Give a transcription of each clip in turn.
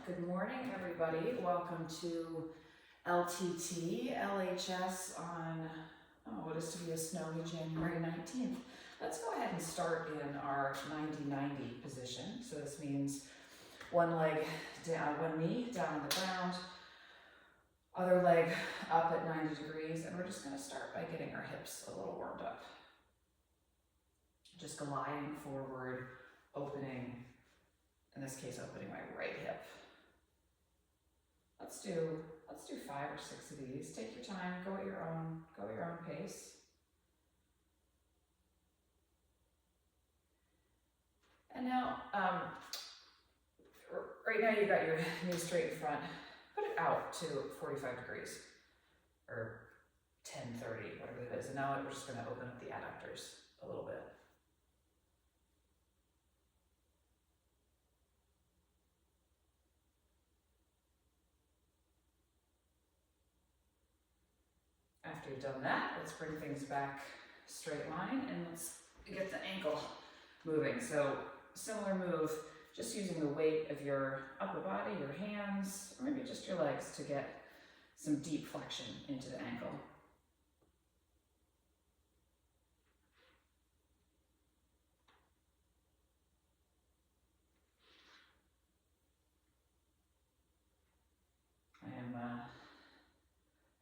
Good morning, everybody. Welcome to Ltt Lhs on, what is to be a snowy January 19th. Let's go ahead and start in our 90-90 position. So this means one leg down, one knee down on the ground, other leg up at 90 degrees, and we're just going to start by getting our hips a little warmed up. Just gliding forward, opening, in this case, opening my right hip. Let's do 5 or 6 of these. Take your time, go at your own pace. And now, right now you've got your knee straight in front. Put it out to 45 degrees, or 10, 30, whatever it is. And now we're just going to open up the adductors a little bit. After you've done that, let's bring things back straight line and let's get the ankle moving. So similar move, just using the weight of your upper body, your hands, or maybe just your legs to get some deep flexion into the ankle.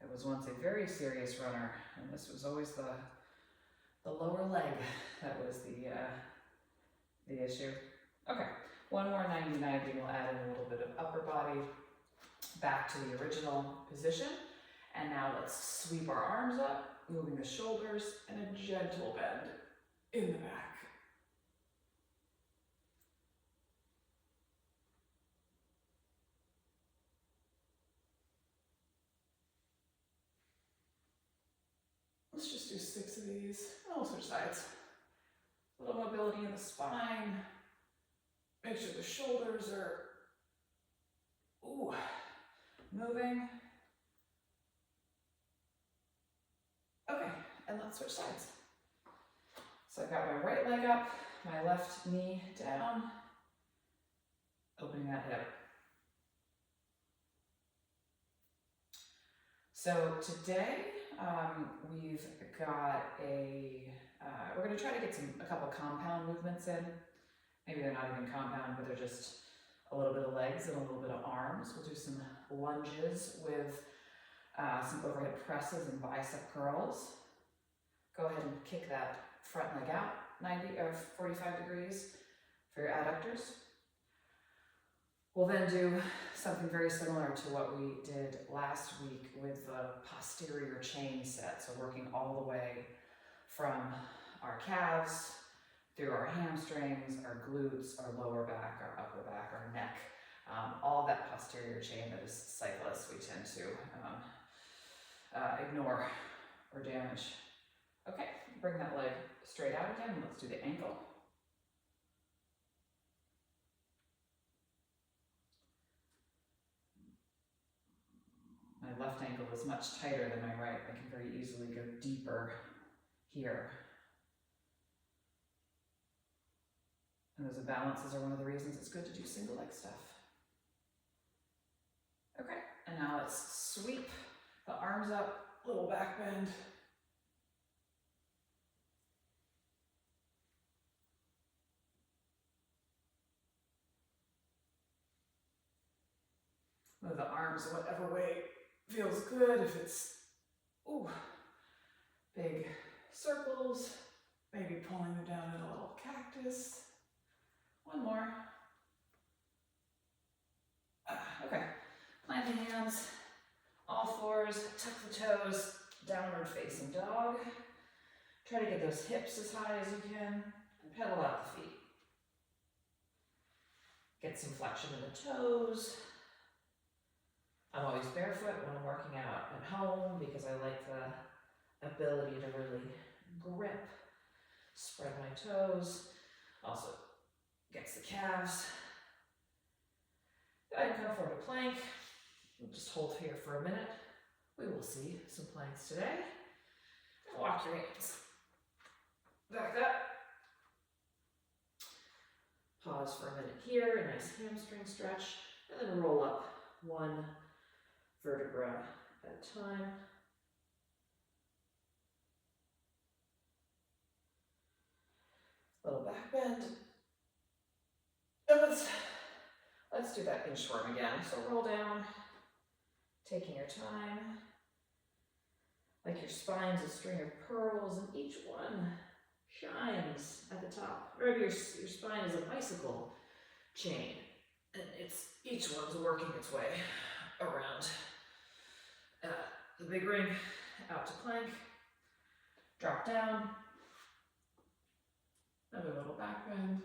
I was once a very serious runner, and this was always the lower leg that was the issue. Okay, one more 90-90, we'll add in a little bit of upper body back to the original position. And now let's sweep our arms up, moving the shoulders, and a gentle bend in the back. Let's just do 6 of these, and we'll switch sides. A little mobility in the spine. Make sure the shoulders are moving. Okay, and let's switch sides. So I've got my right leg up, my left knee down, opening that hip. So today, we've got we're going to try to get a couple compound movements in. Maybe they're not even compound, but they're just a little bit of legs and a little bit of arms. We'll do some lunges with some overhead presses and bicep curls. Go ahead and kick that front leg out 90 or 45 degrees for your adductors. We'll then do something very similar to what we did last week with the posterior chain set. So working all the way from our calves, through our hamstrings, our glutes, our lower back, our upper back, our neck. All of that posterior chain that as cyclists we tend to ignore or damage. Okay, bring that leg straight out again. Let's do the ankle. My left ankle is much tighter than my right. I can very easily go deeper here. And those imbalances are one of the reasons it's good to do single leg stuff. Okay, and now let's sweep the arms up, little back bend. Move the arms whatever way feels good. If it's, big circles, maybe pulling them down in a little cactus. One more. Okay, plant the hands, all fours, tuck the toes, downward facing dog. Try to get those hips as high as you can, and pedal out the feet. Get some flexion in the toes. I'm always barefoot when I'm working out at home because I like the ability to really grip, spread my toes. Also gets the calves. Go ahead and come forward to plank. We'll just hold here for a minute. We will see some planks today. And walk your hands back up. Pause for a minute here, a nice hamstring stretch. and then roll up one vertebra at a time. Little back bend. And let's do that inchworm again. So roll down, taking your time. Like your spine's a string of pearls, and each one shines at the top. Or your spine is a bicycle chain, and each one's working its way around the big ring, out to plank, drop down, another little back bend.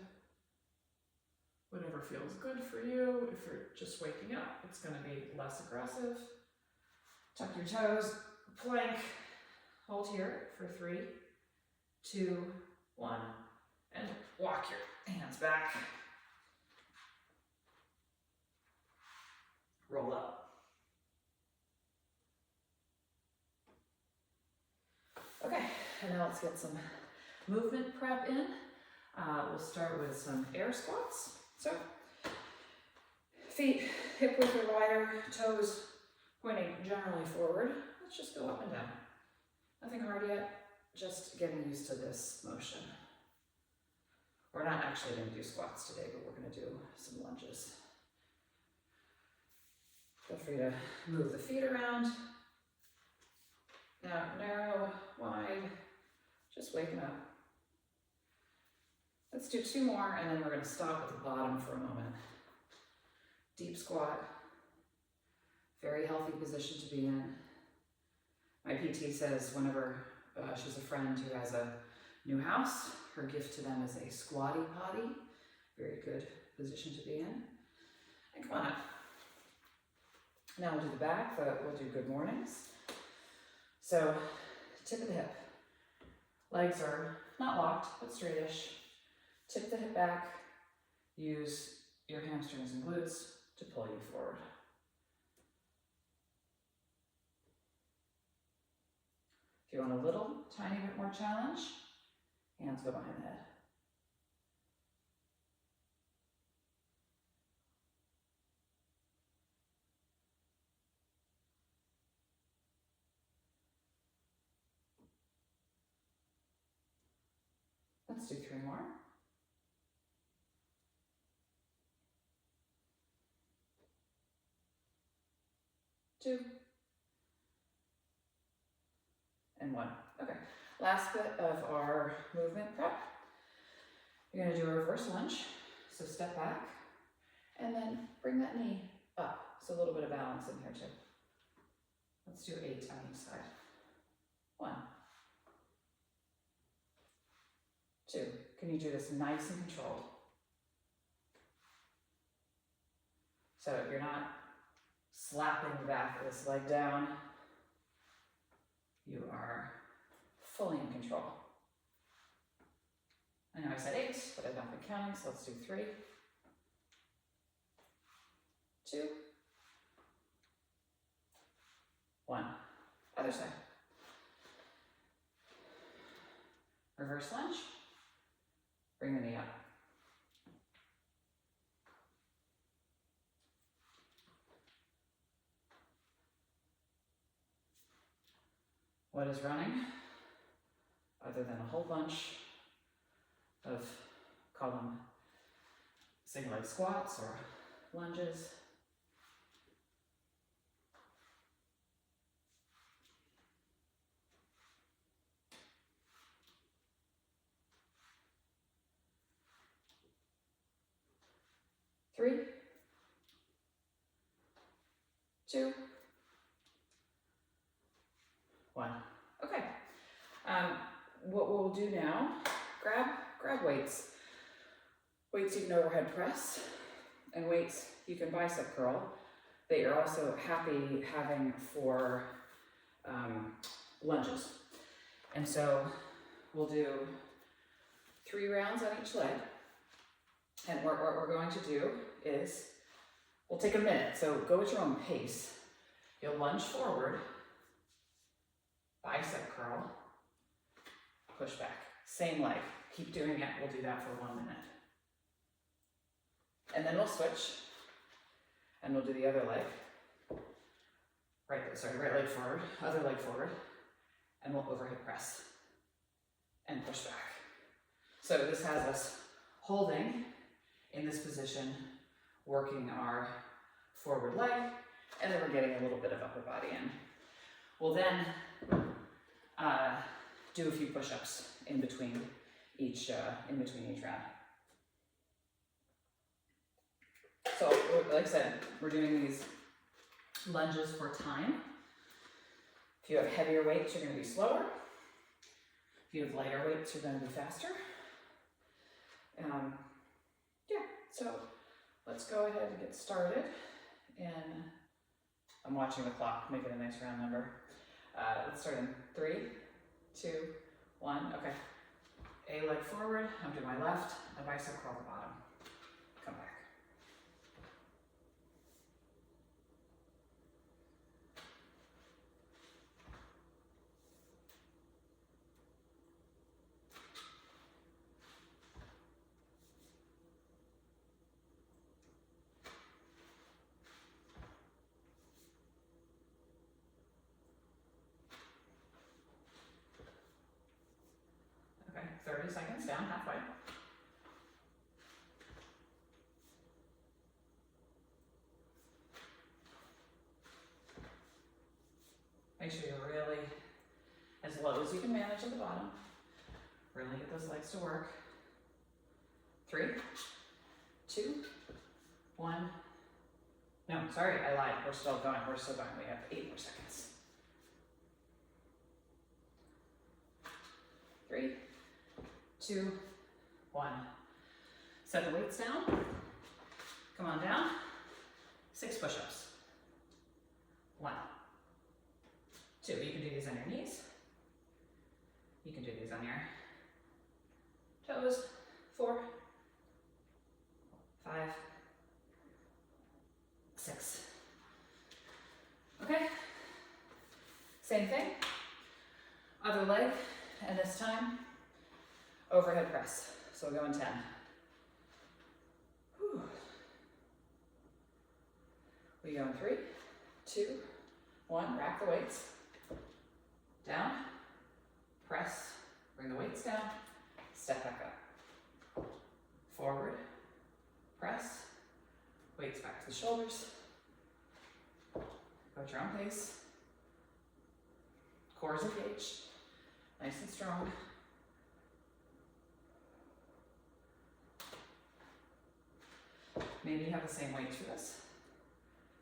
Whatever feels good for you. If you're just waking up, it's going to be less aggressive. Tuck your toes, plank, hold here for 3, 2, 1, and walk your hands back. Roll up. Okay, and now let's get some movement prep in. We'll start with some air squats. So, feet hip width or wider, toes pointing generally forward. Let's just go up and down. Nothing hard yet, just getting used to this motion. We're not actually going to do squats today, but we're going to do some lunges. Feel free to move the feet around. Now, narrow, wide, just waking up. Let's do 2 more, and then we're going to stop at the bottom for a moment. Deep squat, very healthy position to be in. My PT says whenever she's a friend who has a new house, her gift to them is a squatty potty. Very good position to be in. And come on up. Now we'll do the back, but we'll do good mornings. So, tip of the hip. Legs are not locked, but straightish. Tip the hip back. Use your hamstrings and glutes to pull you forward. If you want a little, tiny bit more challenge, hands go behind the head. Let's do 3 more. 2. And 1. Okay, last bit of our movement prep. You're going to do a reverse lunge. So step back and then bring that knee up. So a little bit of balance in here too. Let's do 8 on each side. 1. 2. Can you do this nice and controlled? So you're not slapping the back of this leg down. You are fully in control. I know I said 8, but I've not been counting, so let's do 3, 2, 1. Other side. Reverse lunge. Bring the knee up. What is running? Other than a whole bunch of, call them single leg squats or lunges. Three, 2, 1. Okay. What we'll do now, grab weights. Weights you can overhead press, and weights you can bicep curl that you're also happy having for lunges. And so we'll do 3 rounds on each leg. And what we're going to do is, we'll take a minute, so go at your own pace. You'll lunge forward, bicep curl, push back. Same leg, keep doing it, we'll do that for 1 minute. And then we'll switch. And we'll do the other leg. Right leg forward, other leg forward, and we'll overhead press and push back. So this has us holding in this position, working our forward leg, and then we're getting a little bit of upper body in. We'll then do a few push-ups in between each round. So, like I said, we're doing these lunges for time. If you have heavier weights, you're going to be slower. If you have lighter weights, you're going to be faster. Yeah, so let's go ahead and get started. And I'm watching the clock, make it a nice round number. Let's start in 3, 2, 1. Okay. A leg forward, I'm to my left, a bicep curl at the bottom. Come back. Okay, 30 seconds down, halfway. Make sure you're really as low as you can manage at the bottom. Really get those legs to work. 3, 2, 1. No, sorry, I lied. We're still going. We have 8 more seconds. 3, 2, 1. Set the weights down. Come on down. 6 push-ups. 1, 2. You can do these on your knees. You can do these on your toes. 4, 5, 6. Okay. Same thing. Other leg, and this time, overhead press. So we'll go in 10. Whew. We go in 3, 2, 1. Rack the weights. Down. Press. Bring the weights down. Step back up. Forward. Press. Weights back to the shoulders. Go at your own pace. Core is engaged. Nice and strong. Maybe you have the same weight for this.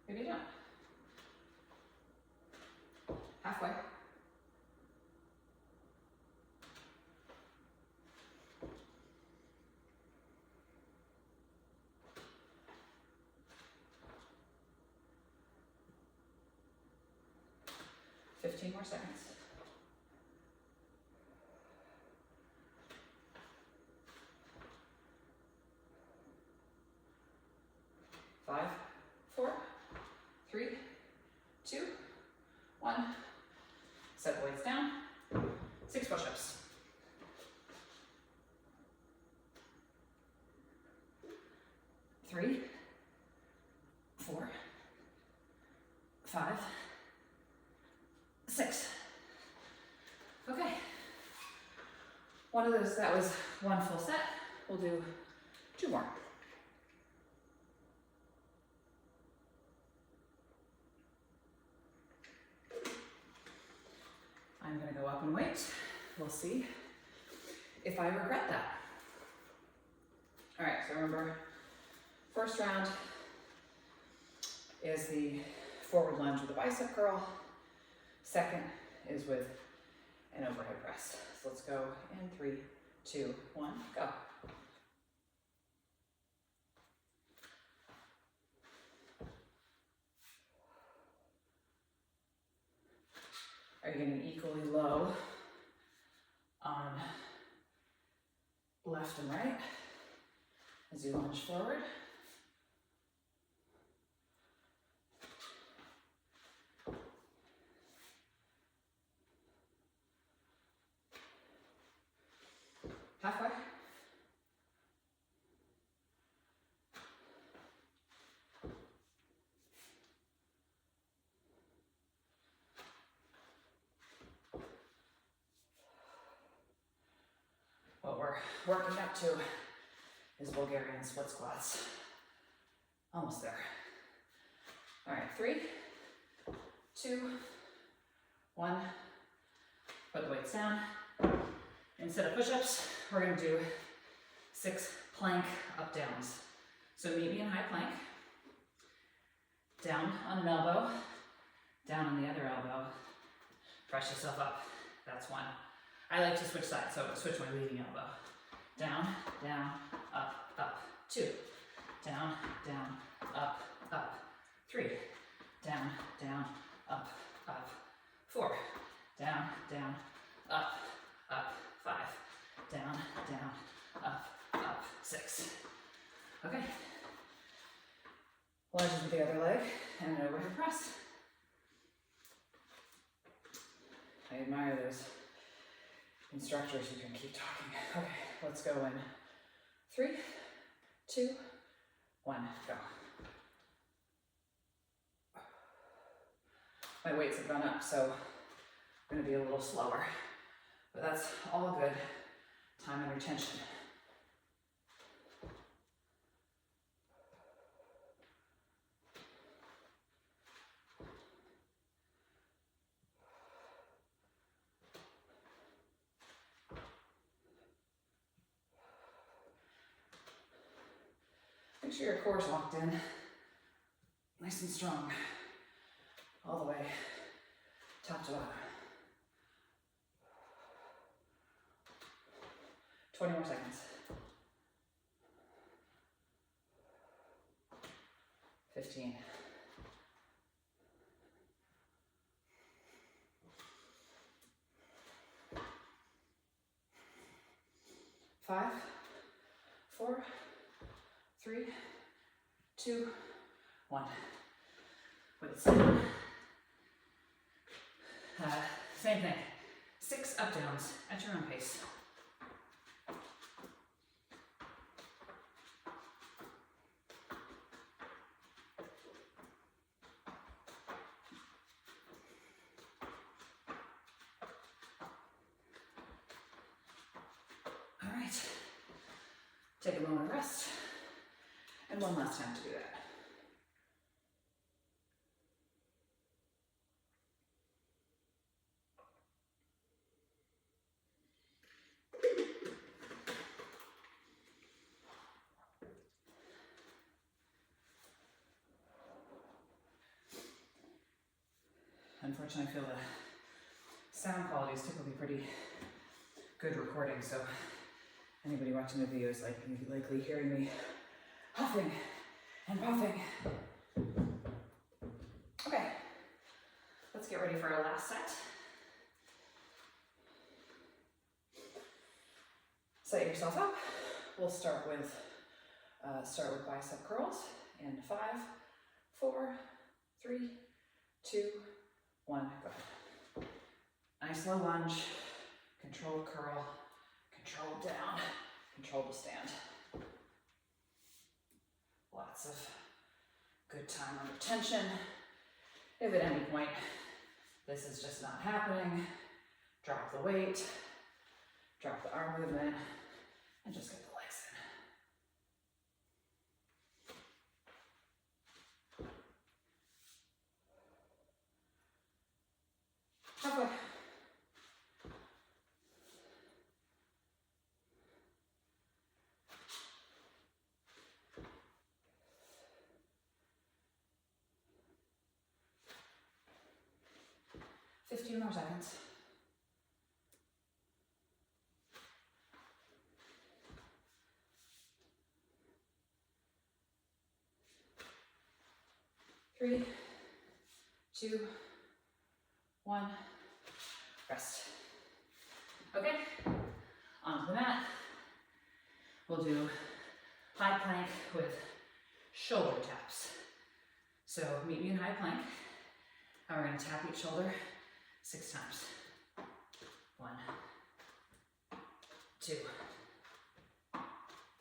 Maybe you don't. Halfway. Fifteen more seconds. 5, 4, 3, 2, 1. Set the weights down. 6 push-ups. 3, 4, 5, 6. Okay. One of those, that was one full set. We'll do 2 more. I'm going to go up in weight. We'll see if I regret that. All right, so remember, first round is the forward lunge with a bicep curl. Second is with an overhead press. So let's go in 3, 2, 1, go. Are you getting equally low on left and right as you lunge forward? Halfway. working up to is Bulgarian split squats. Almost there. All right, 3, 2, 1. Put the weights down. Instead of push-ups, we're gonna do 6 plank up downs. So meet me in high plank. Down on an elbow, down on the other elbow. Press yourself up. That's 1. I like to switch sides, so switch my leading elbow. Down, down, up, up. 2. Down, down, up, up. 3. Down, down, up, up. 4. Down, down, up, up. 5. Down, down, up, up. 6. Okay. Lunges with the other leg and an overhead press. I admire those instructors who can keep talking. Okay, let's go in 3, 2, 1, go. My weights have gone up, so I'm gonna be a little slower, but that's all good time under tension. Make sure your core's locked in, nice and strong, all the way top to bottom. 20 more seconds. 15. 5, 4, 3, 2, 1. Weights down. Same thing. 6 up downs at your own pace. All right. Take a moment of rest. And one last time to do that. Unfortunately, I feel the sound quality is typically pretty good recording, so anybody watching the video is likely hearing me huffing and puffing. Okay, let's get ready for our last set. Set yourself up. We'll start with bicep curls in 5, 4, 3, 2, 1, go. Nice low lunge, controlled curl, controlled down, controlled to stand. Lots of good time under tension. If at any point this is just not happening, drop the weight, drop the arm movement, and just get the legs in. Halfway. Few more seconds. Three, 2, 1, rest. Okay, onto the mat. We'll do high plank with shoulder taps. So meet me in high plank, and we're gonna tap each shoulder 6 times. 1, 2,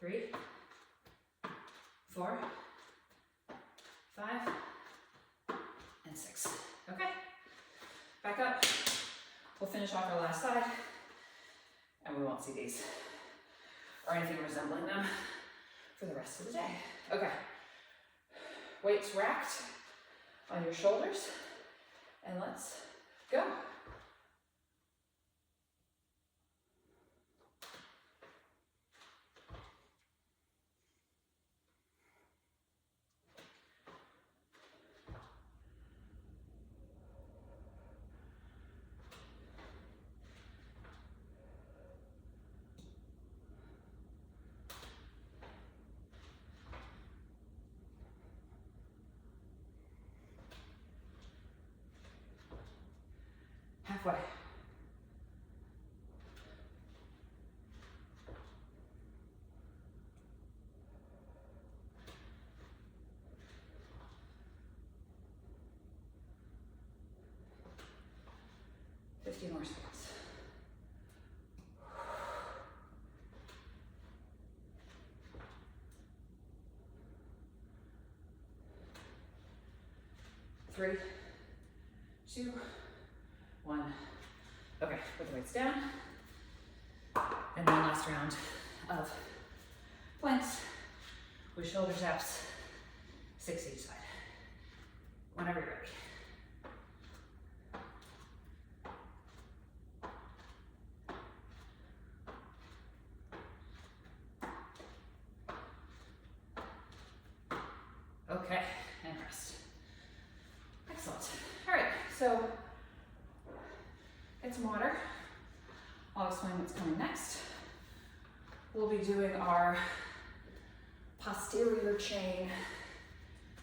3, 4, 5, and 6. Okay, back up. We'll finish off our last side, and we won't see these or anything resembling them for the rest of the day. Okay, weights racked on your shoulders, and let's go. Halfway. Fifteen more seconds. Three, two, one. Okay, put the weights down. And then last round of planks with shoulder taps, 6 each side. Whenever you're ready. Okay, and rest. Excellent. All right, so get some water. I'll explain what's coming next. We'll be doing our posterior chain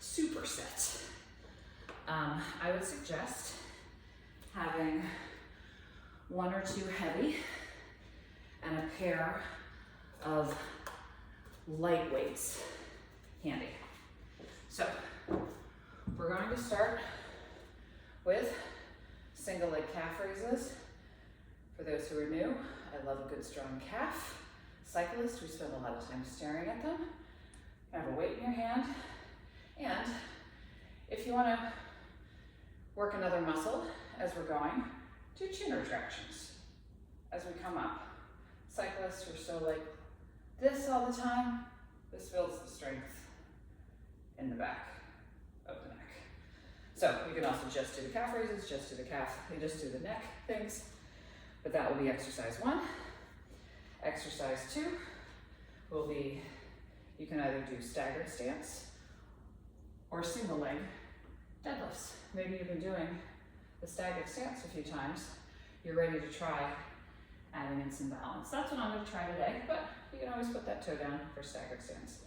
superset. I would suggest having 1 or 2 heavy and a pair of light weights handy. So we're going to start with single leg calf raises. For those who are new, I love a good strong calf. Cyclists, we spend a lot of time staring at them. You have a weight in your hand, and if you want to work another muscle as we're going, do chin retractions as we come up. Cyclists are so like this all the time. This builds the strength in the back of the neck. So you can also just do the calf raises, just do the calf, you just do the neck things, but that will be exercise 1. Exercise 2 will be, you can either do staggered stance or single leg deadlifts. Maybe you've been doing the staggered stance a few times. You're ready to try adding in some balance. That's what I'm going to try today, but you can always put that toe down for staggered stance.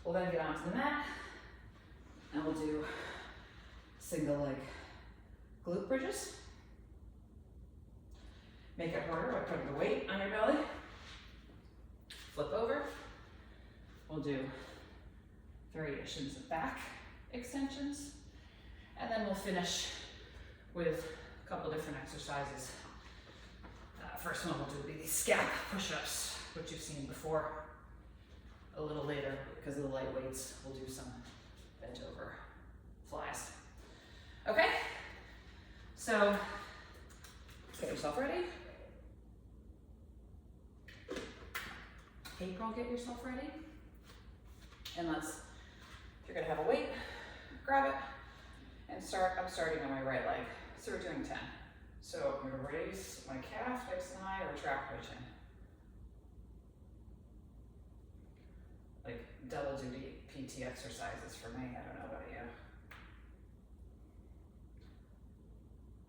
We'll then get onto the mat and we'll do single leg glute bridges. Make it harder by putting the weight on your belly. Flip over. We'll do variations of back extensions. And then we'll finish with a couple different exercises. First one we'll do will be these scap push-ups, which you've seen before. A little later, because of the light weights, we'll do some bent over flies. Okay, so get yourself ready. April, get yourself ready. And let's, if you're gonna have a weight, grab it and start. I'm starting on my right leg. So we're doing 10. So I'm gonna raise my calf nice and high, retract my chin. Like double duty PT exercises for me, I don't know about you.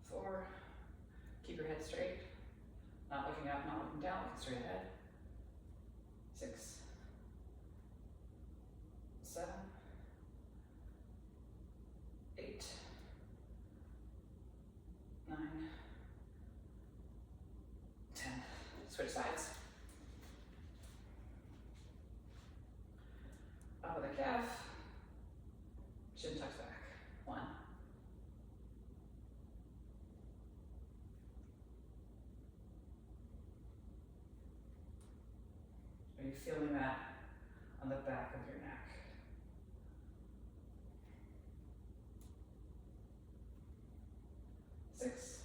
4, keep your head straight. Not looking up, not looking down, looking straight ahead. 6, 7, 8, 9, 10. Switch sides. Up with the calf, chin tucks back. 1. Are you feeling that on the back of your neck? 6,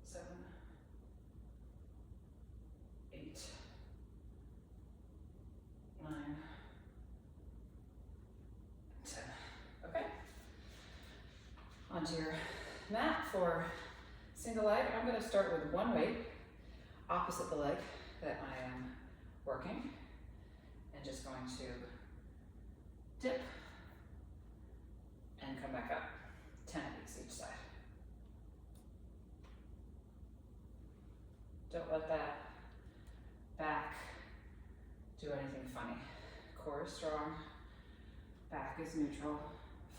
7, 8, onto your mat for single leg. I'm going to start with one weight opposite the leg that I am working, and just going to dip and come back up. 10 of these each side. Don't let that back do anything funny. Core is strong, back is neutral,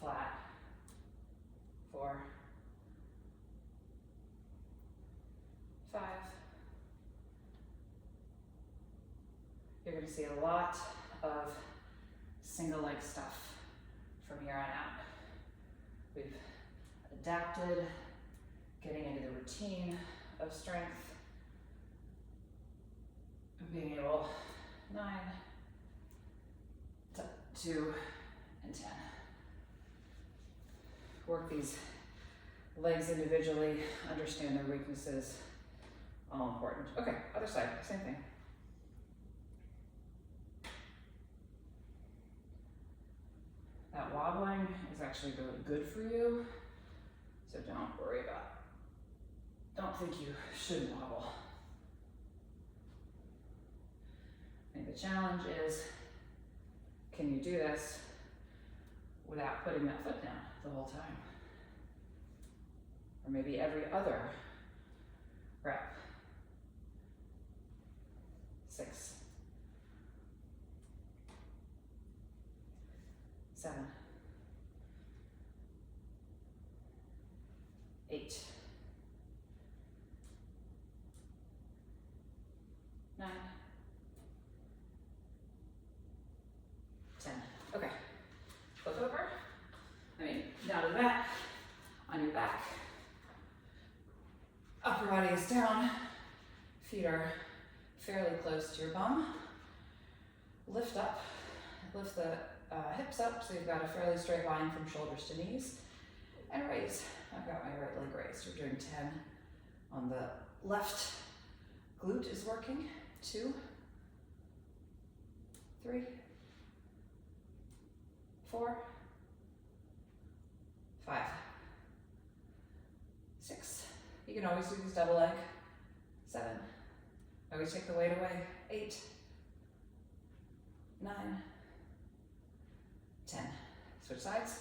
flat. 4, 5. You're going to see a lot of single leg stuff from here on out. We've adapted, getting into the routine of strength, and being able 9, 2, and 10. Work these legs individually, understand their weaknesses, all important. Okay, other side, same thing. That wobbling is actually really good for you, so don't worry about it. Don't think you shouldn't wobble. I think the challenge is, can you do this without putting that foot down the whole time? Or maybe every other rep. 6, 7, 8, 9, 10. Okay, flip over. Down to the mat, on your back. Upper body is down, feet are fairly close to your bum. Lift up, lift the hips up so you've got a fairly straight line from shoulders to knees, and raise. I've got my right leg raised. We're doing 10 on the left glute is working. 2, 3, 4, 5, 6. You can always do this double leg. 7. Always take the weight away. 8, 9, 10. Switch sides.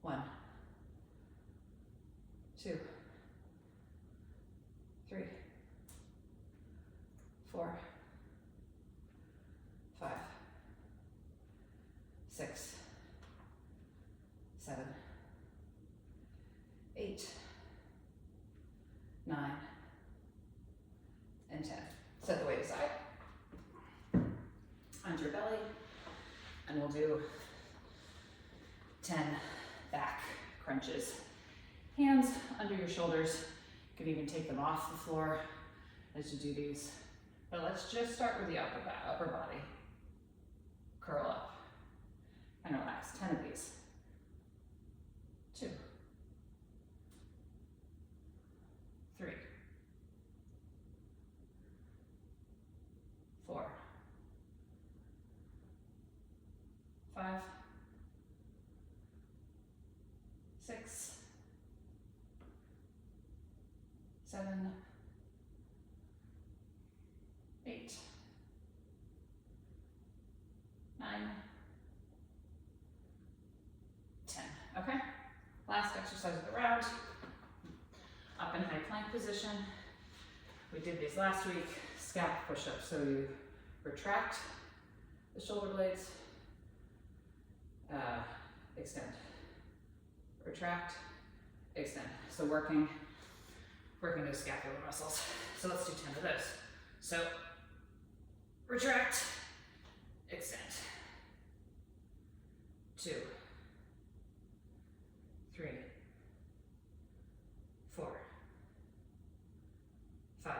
1, 2, 3, 4, 5, 6, 7, 8, 9, and 10. Set the weight aside. Onto your belly, and we'll do 10 back crunches. Hands under your shoulders. You can even take them off the floor as you do these. But let's just start with the upper body. Curl up and relax. 10 of these. 2, 3, 4, 5, 6, 7, 8, 9, 10. Okay, last exercise of the round. Up in high plank position. We did these last week, scap push-ups. So you retract the shoulder blades, extend, retract, extend. So working those scapular muscles. So let's do 10 of those. So retract, extend. 2, 3, 4, 5,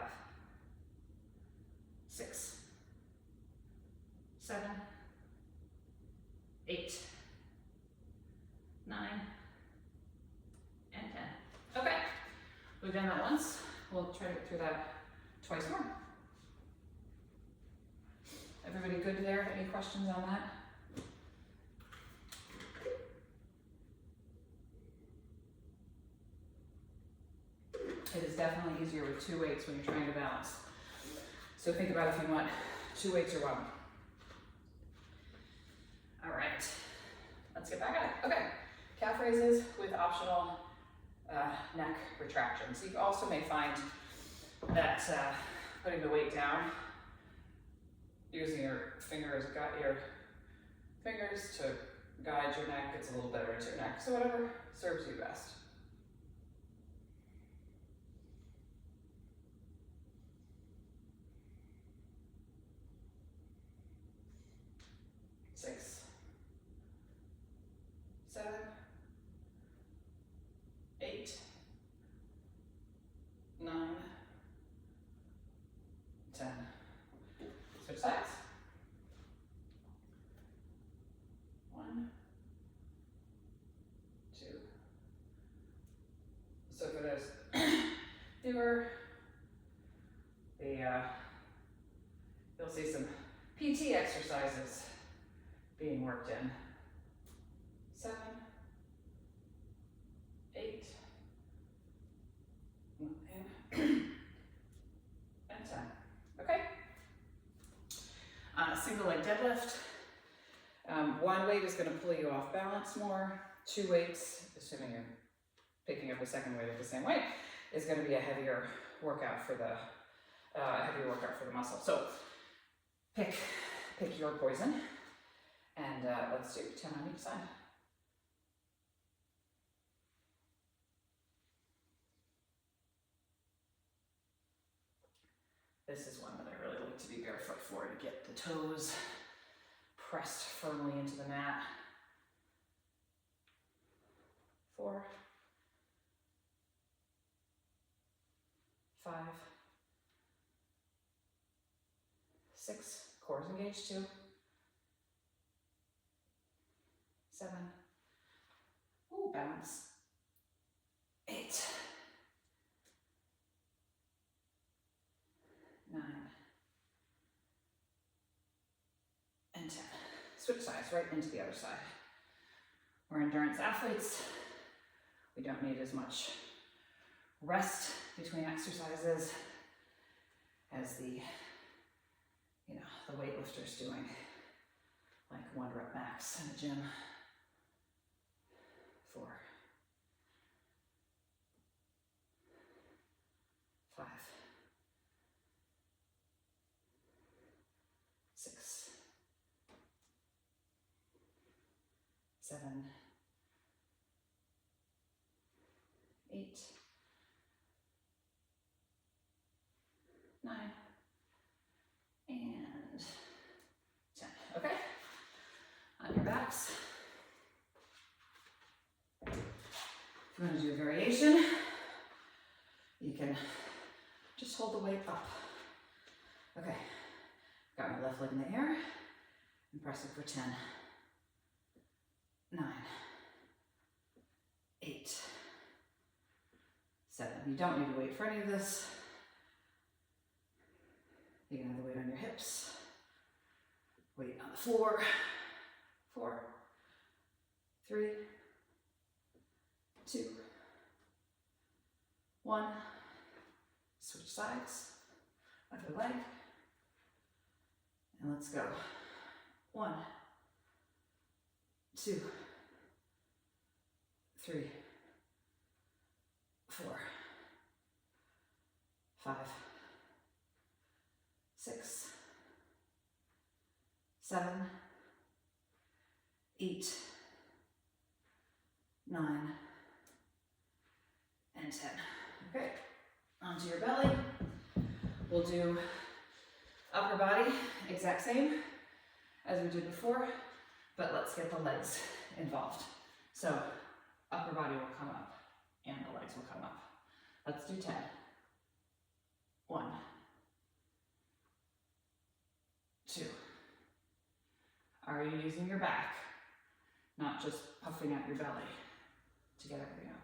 6, 7, 8, 9, and 10. Okay, we've done that once. We'll try to get through that twice more. Everybody good there? Any questions on that? It is definitely easier with 2 weights when you're trying to balance. So think about if you want 2 weights or 1. All right, let's get back at it. Okay, calf raises with optional neck retractions. You also may find that putting the weight down, using your fingers to guide your neck gets a little better into your neck. So whatever serves you best. Six, 7, 8, 9, 10. Switch sides. 1, 2. So for those newer, you'll see some PT exercises being worked in. 7, 8, 9, and 10. Okay. Single leg deadlift. 1 weight is going to pull you off balance more. 2 weights, assuming you're picking up a second weight at the same weight, is going to be a heavier workout for the muscle. So pick your poison, and let's do 10 on each side. This is one that I really like to be barefoot for, to get the toes pressed firmly into the mat. 4, 5, 6, core is engaged. 2, 7, ooh, balance. 8, 9, and 10. Switch sides right into the other side. We're endurance athletes. We don't need as much rest between exercises as the weightlifter's doing, like 1 rep max in the gym. 4, 5, 6, 7, 8, 9, and 10. Okay, on your backs. If you want to do a variation, you can just hold the weight up. Okay, got my left leg in the air and press it for 10, 9, 8, 7. You don't need to wait for any of this. You can have the weight on your hips, weight on the floor. 4, 3, 2, 1. Switch sides, other leg, and let's go. 1, 2, 3, 4, 5, 6, 7, 8, 9, and 10. Okay, onto your belly. We'll do upper body, exact same as we did before, but let's get the legs involved. So upper body will come up and the legs will come up. Let's do 10. 1, 2. Are you using your back, not just puffing out your belly to get everything up?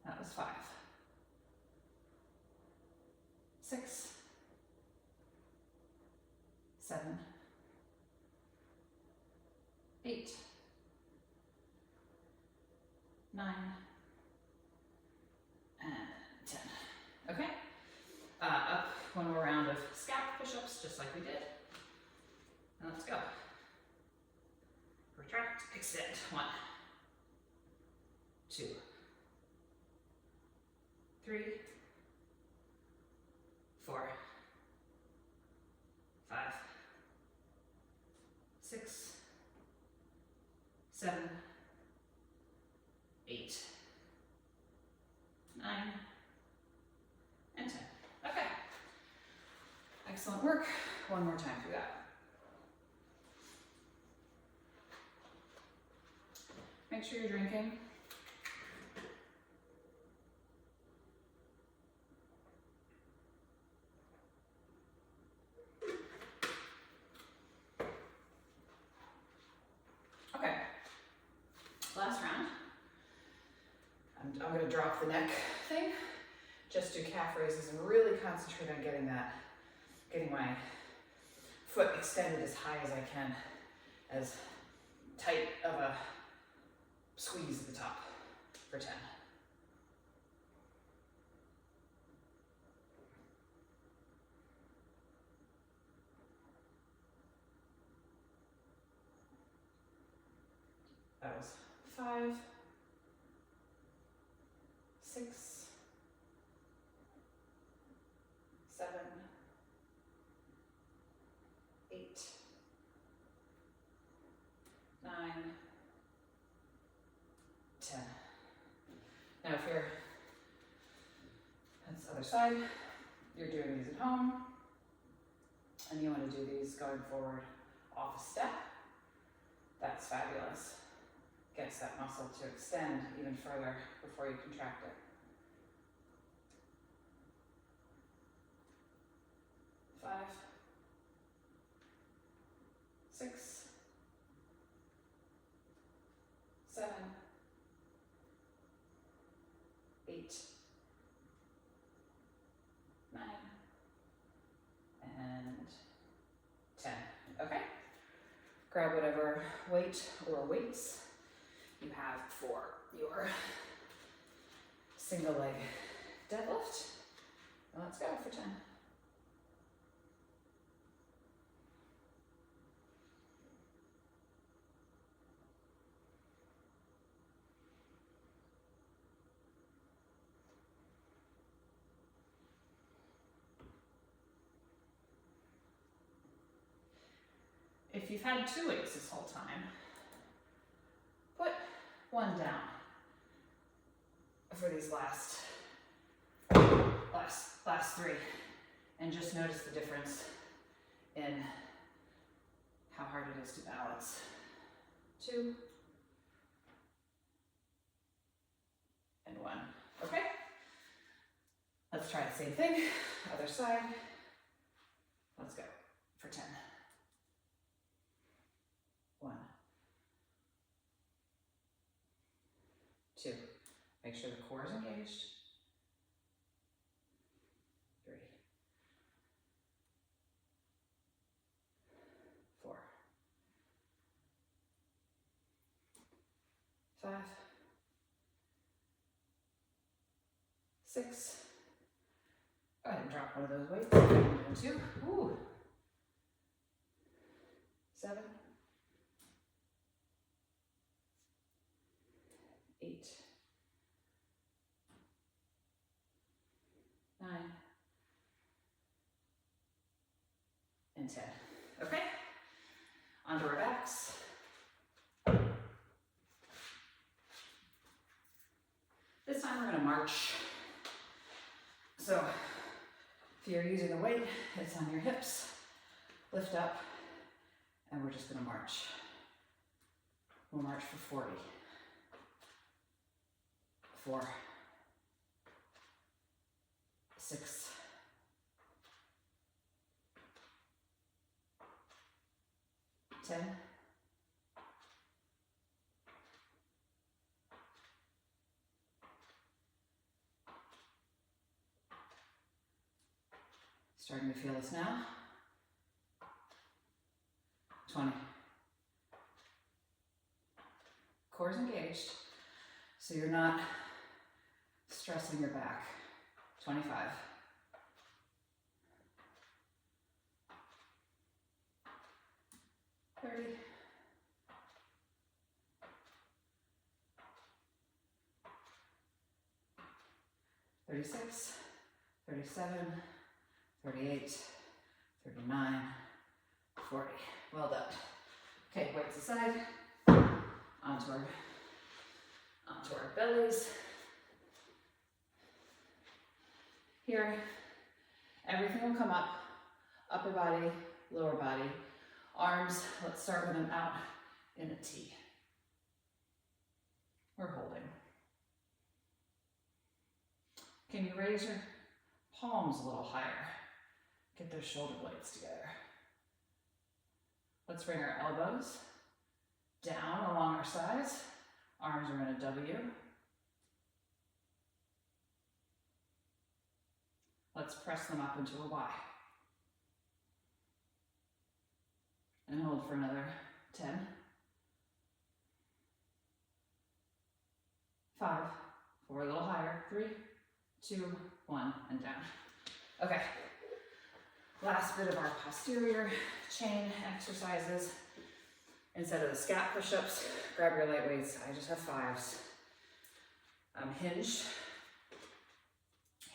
That was 5, 6, 7, 8, 9, push-ups, just like we did. And let's go. Retract, extend. 1, 2, 3, 4, 5, 6, 7, 8, 9, and 10. Okay. Excellent work. One more time through that. Make sure you're drinking. Okay. Last round. I'm going to drop the neck thing. Just do calf raises and really concentrate on getting my foot extended as high as I can, as tight of a squeeze at the top for 10. That was 5, 6, 7, 8, 9, 10. Now if you're, that's the other side, you're doing these at home, and you want to do these going forward off a step, that's fabulous. Gets that muscle to extend even further before you contract it. 5, 6, 7, 8, 9, and 10. Okay? Grab whatever weight or weights you have for your single leg deadlift. And let's go for 10. If you've had 2 weights this whole time, put 1 down for these last 3, and just notice the difference in how hard it is to balance. 2 and 1. Okay? Let's try the same thing. Other side. Let's go for 10. 1, 2. Make sure the core is engaged. 3, 4, 5, 6. Go ahead and drop one of those weights. 1, 2. Ooh. 7, 8, 9, and 10. Okay? Onto our backs. This time we're going to march. So if you're using the weight, it's on your hips. Lift up, and we're just going to march. We'll march for 40. 4, 6, 10, 'Starting to feel this now. 20. Core's engaged, so you're not stressing your back. 25. 30, 36, 37, 38, 39, 40. Well done. Okay, weights aside, onto our bellies. Here, everything will come up, upper body, lower body. Arms, let's start with them out in a T. We're holding. Can you raise your palms a little higher? Get those shoulder blades together. Let's bring our elbows down along our sides. Arms are in a W. Let's press them up into a Y. And hold for another 10. 5, 4, a little higher. 3, 2, 1, and down. Okay. Last bit of our posterior chain exercises. Instead of the scat push-ups, grab your light weights. I just have 5s. Hinge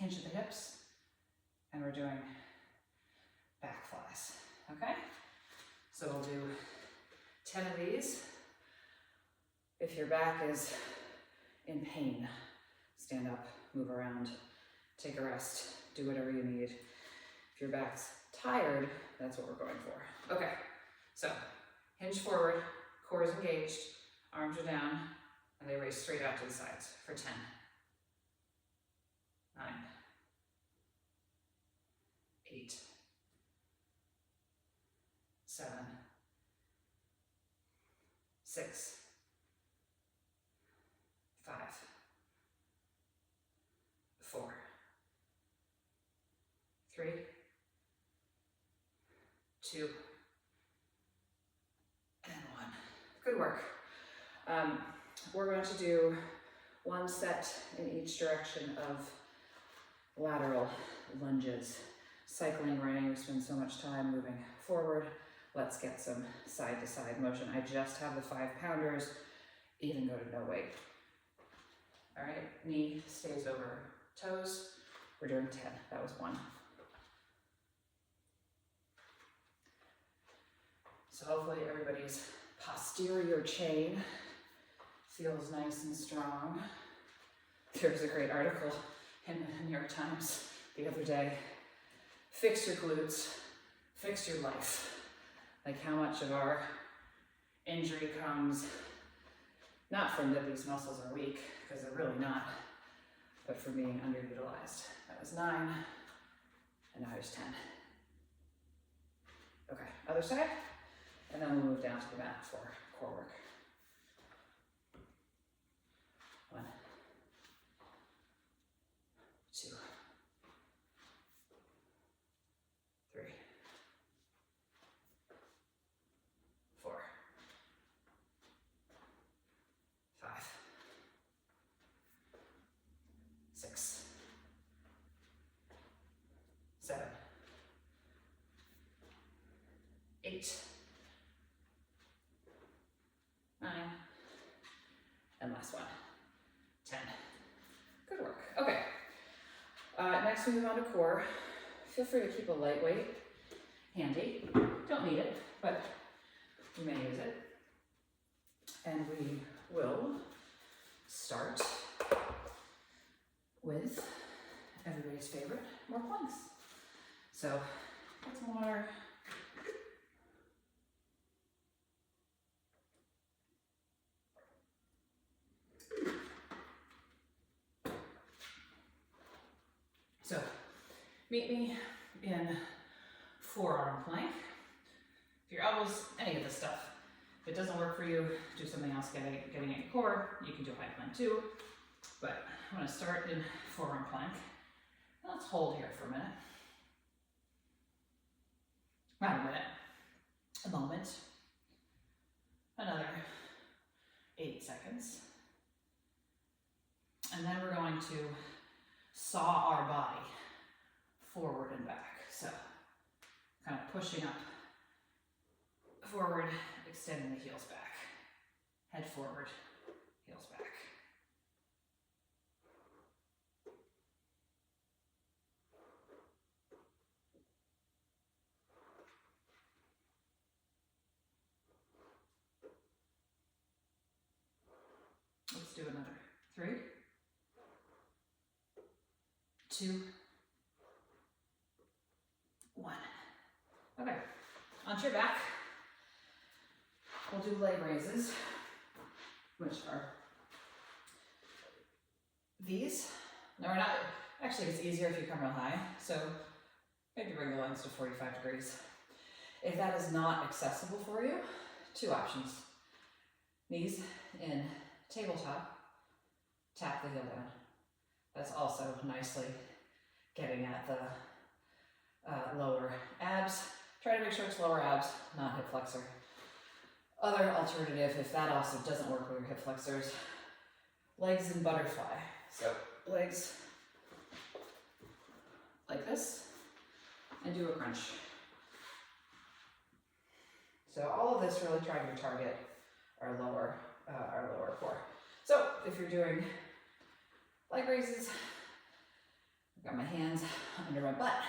at the hips, and we're doing back flies, okay? So we'll do 10 of these. If your back is in pain, stand up, move around, take a rest, do whatever you need. If your back's tired, that's what we're going for. Okay, so hinge forward, core is engaged, arms are down, and they raise straight out to the sides for 10, 9, 8, 7, 6, 5, 4, 3, 2, and 1. Good work. We're going to do one set in each direction of lateral lunges. Cycling, running, we spend so much time moving forward. Let's get some side-to-side motion. I just have the 5-pounders, even go to no weight. All right, knee stays over toes. We're doing 10, that was 1. So hopefully everybody's posterior chain feels nice and strong. There was a great article in the New York Times the other day. Fix your glutes, fix your life. Like how much of our injury comes not from that these muscles are weak, because they're really not, but from being underutilized. That was 9, and now there's 10. Okay, other side, and then we'll move down to the mat for core work. 1, 2, 3, 4, 5, 6, 7, 8, 9, and last one, 10. Good work. Okay. Next we move on to core. Feel free to keep a lightweight handy. Don't need it, but you may use it. And we will start with everybody's favorite, more planks. So get some water. So meet me in forearm plank. If your elbows, any of this stuff, if it doesn't work for you, do something else getting at your core. You can do high plank too, but I'm gonna start in forearm plank. Now let's hold here for a minute. Not a minute, a moment. Another 8 seconds. And then we're going to saw our body forward and back. So kind of pushing up forward extending the heels back. Head forward, heels back. Let's do another. 3, 2, 1. Okay, onto your back. We'll do leg raises, which are these. No, we're not. Actually, it's easier if you come real high. So maybe bring the legs to 45 degrees. If that is not accessible for you, 2 options. Knees in tabletop, tap the heel down. That's also nicely getting at the lower abs. Try to make sure it's lower abs, not hip flexor. Other alternative, if that also doesn't work with your hip flexors, legs in butterfly. So legs like this, and do a crunch. So all of this really trying to target our lower core. So if you're doing leg raises, I've got my hands under my butt,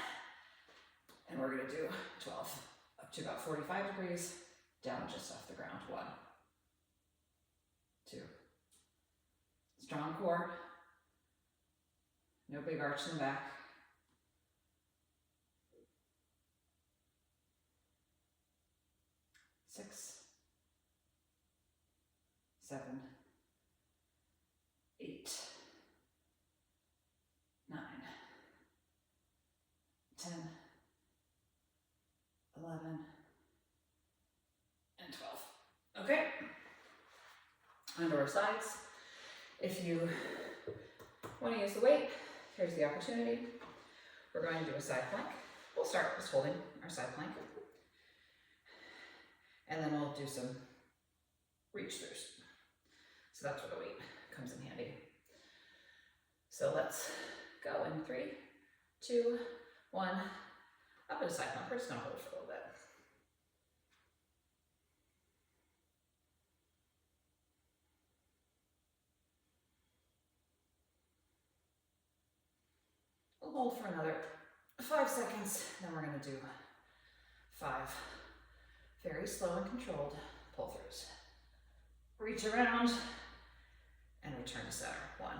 and we're gonna do 12 up to about 45 degrees, down just off the ground. 1, 2. Strong core. No big arch in the back. 6, 7, 8, 9, 10, 11, and 12. Okay, onto our sides. If you want to use the weight, here's the opportunity. We're going to do a side plank. We'll start with holding our side plank, and then we'll do some reach throughs. So that's where the weight comes in handy. So let's go in 3, 2, 1, up at a side plank. We're just gonna hold for a little bit. We'll hold for another 5 seconds, then we're gonna do 5 very slow and controlled pull-throughs. Reach around and return to center. 1.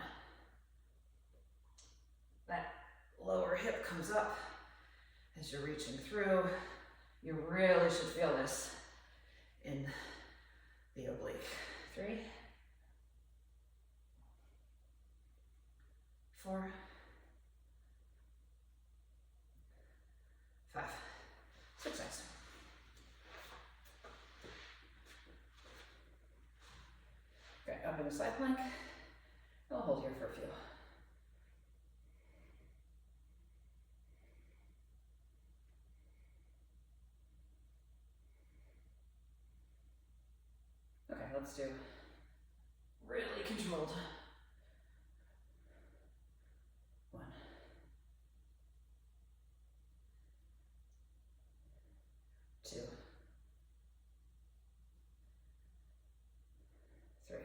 That lower hip comes up as you're reaching through. You really should feel this in the oblique. 3, 4, 5, 6 nice. Okay, up in a side plank. We'll hold here for a few. Okay, let's do really controlled. 1, 2, 3,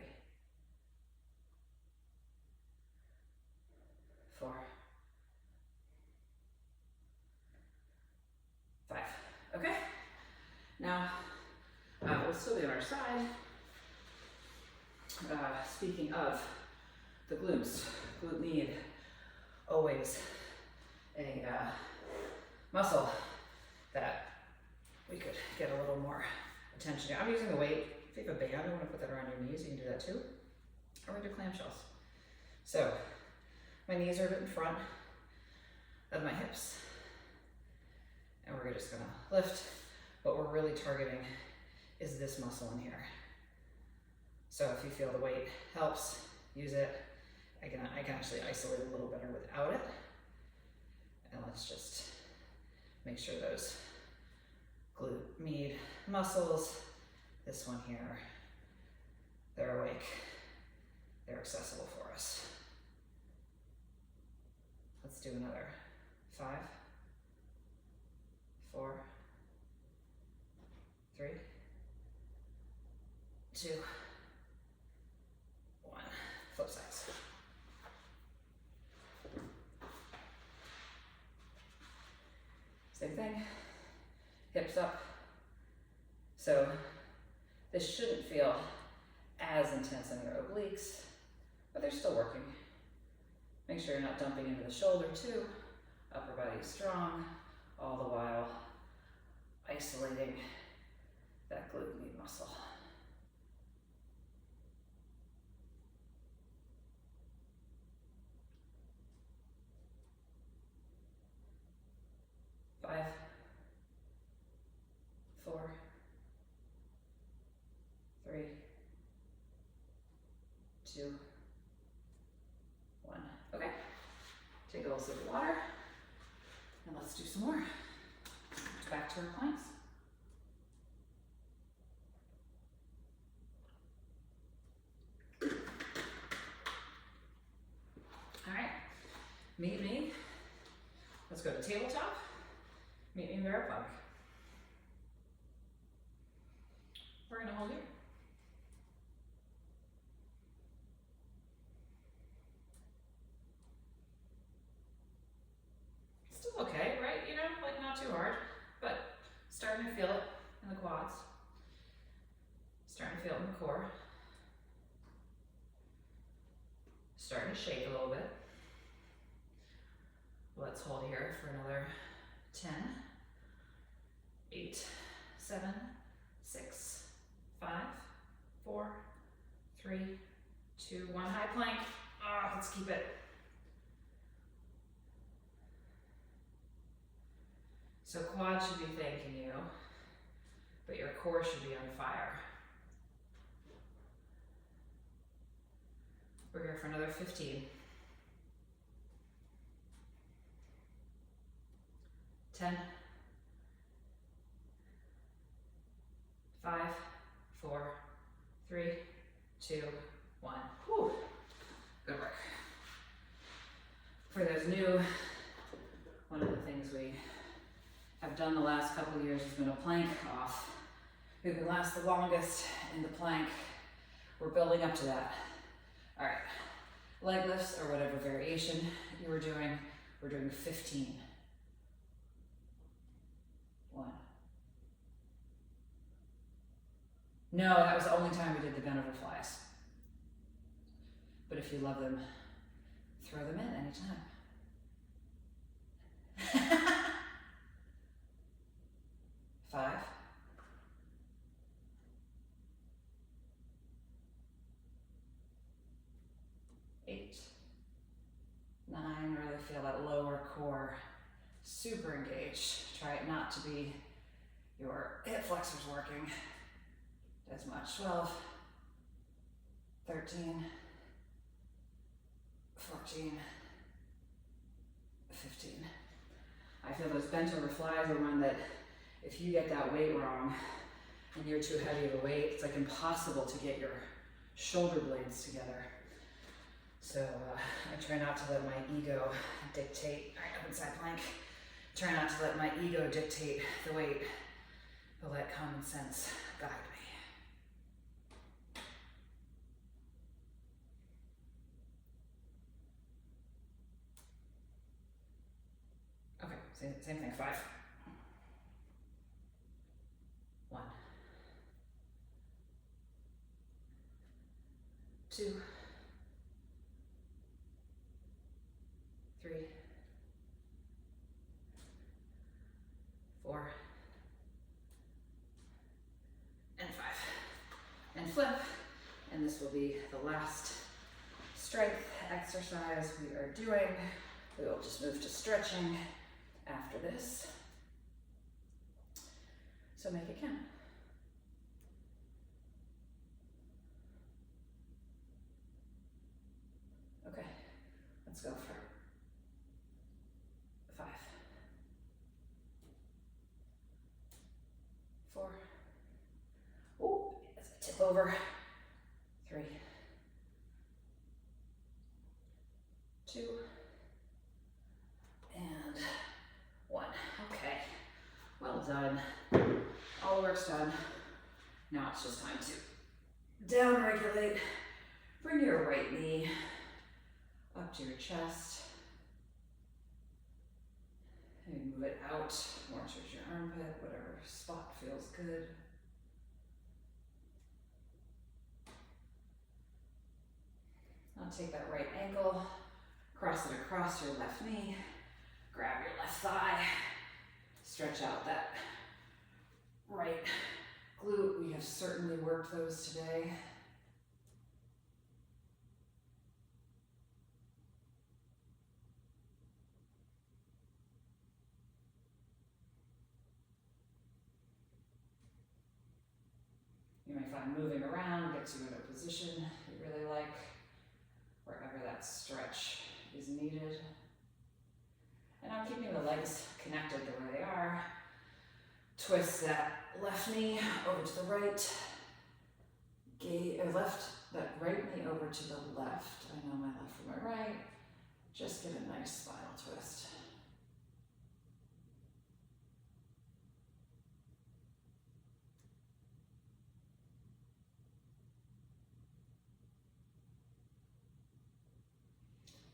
4, 5. Okay, now we'll still be on our side. Speaking of the glutes, glute med, always a muscle that we could get a little more attention to. I'm using the weight. If you have a band, I want to put that around your knees, you can do that too. Or we do clamshells. So my knees are a bit in front of my hips. And we're just gonna lift. What we're really targeting is this muscle in here. So if you feel the weight helps, use it. I can actually isolate a little better without it. And let's just make sure those glute med muscles, this one here, they're awake, they're accessible for us. Let's do another 5, 4, 3, 2, 1. Flip sides. Same thing, hips up. So this shouldn't feel as intense on your obliques, but they're still working. Make sure you're not dumping into the shoulder too. Upper body is strong, all the while isolating that glute med muscle. Five, 4, 3, 2, 1. Okay, take a little sip of water, and let's do some more. Back to our planks. All right, meet me. Let's go to tabletop. Meet me in bear plank. We're gonna hold here. Still okay, right? You know, like not too hard, but starting to feel it in the quads. Starting to feel it in the core. Starting to shake a little bit. Let's hold here for another 10, 8, 7, 6, 5, 4, 3, 2, 1. High plank. Let's keep it. So quad should be thanking you, but your core should be on fire. We're here for another 15. 10, 5, 4, 3, 2, 1. Whew. Good work. For those new, one of the things we have done the last couple of years has been a plank off. Who can last the longest in the plank? We're building up to that. All right, leg lifts or whatever variation you were doing, we're doing 15. 1. No, that was the only time we did the bent over flies. But if you love them, throw them in anytime. 5. 8, 9, really feel that lower core super engaged. Try it not to be your hip flexors working as much. 12, 13, 14, 15. I feel those bent over flies are one that if you get that weight wrong and you're too heavy of a weight, it's like impossible to get your shoulder blades together. So I try not to let my ego dictate, all right, up inside plank. Try not to let my ego dictate the weight, but let common sense guide me. Okay, same thing, 5. 1, 2, 3, 4, and 5. And flip, and this will be the last strength exercise we are doing. We will just move to stretching after this. So make it count. Okay, let's go for 5, 4. Oh, as I tip over. 3, 2, and 1. Okay, well done. All the work's done. Now it's just time to Down regulate. Bring your right knee up to your chest. And move it out more towards your armpit, whatever spot feels good. Now take that right ankle, cross it across your left knee, grab your left thigh, stretch out that right glute. We have certainly worked those today. You may find moving around gets you in a position you really like, wherever that stretch is needed. And now keeping the legs connected the way they are, twist that left knee over to the right, that right knee over to the left. I know my left from my right. Just get a nice spinal twist.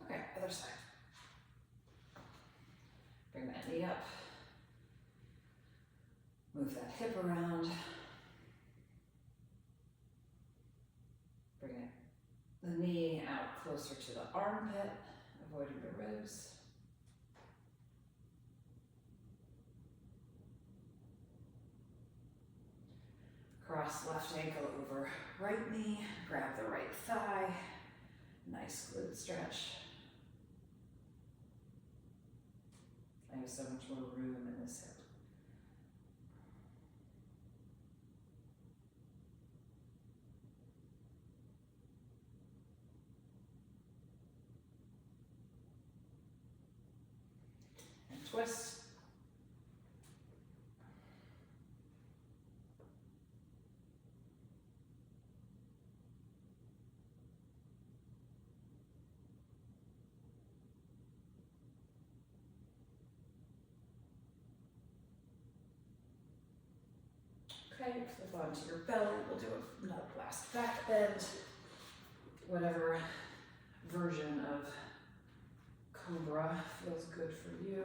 Okay, other side. Bring that knee up. Move that hip around. Bring the knee out closer to the armpit, avoiding the ribs. Cross left ankle over right knee, grab the right thigh. Nice glute stretch. I have so much more room in this hip. And twist. Okay, flip onto your belly. We'll do another last back bend. Whatever version of cobra feels good for you.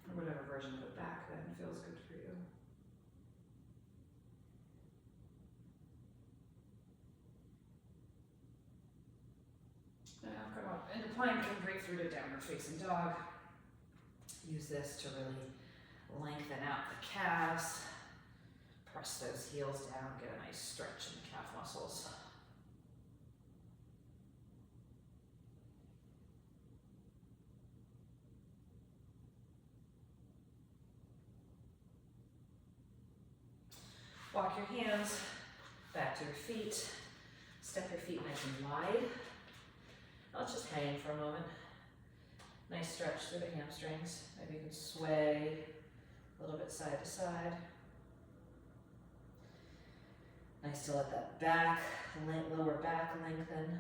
Or whatever version of a back bend feels good for you. Now come up into plank and break through to downward facing dog. Use this to really lengthen out the calves. Press those heels down, get a nice stretch in the calf muscles. Walk your hands back to your feet. Step your feet nice and wide. I'll just hang for a moment. Nice stretch through the hamstrings. Maybe you can sway a little bit side to side. Nice to let that back, lower back lengthen.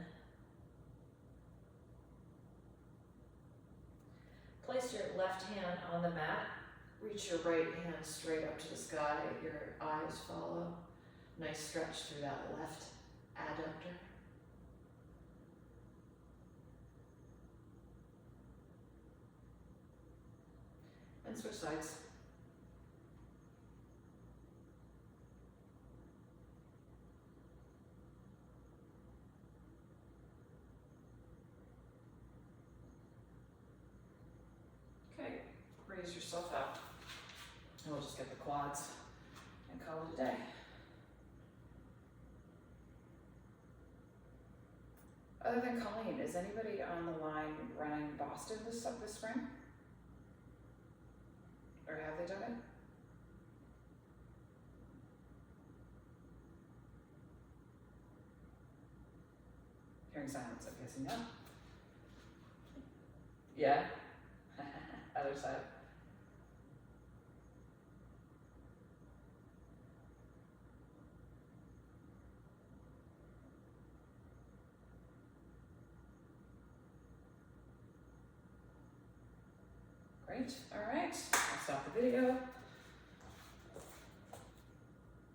Place your left hand on the mat. Reach your right hand straight up to the sky. Your eyes follow. Nice stretch through that left adductor. And switch sides. Okay, raise yourself up. And we'll just get the quads and call it a day. Other than Colleen, is anybody on the line running Boston this spring? Or have they done it? Hearing silence, I'm guessing no. Yeah? Other side. Great, all right, I'll stop the video.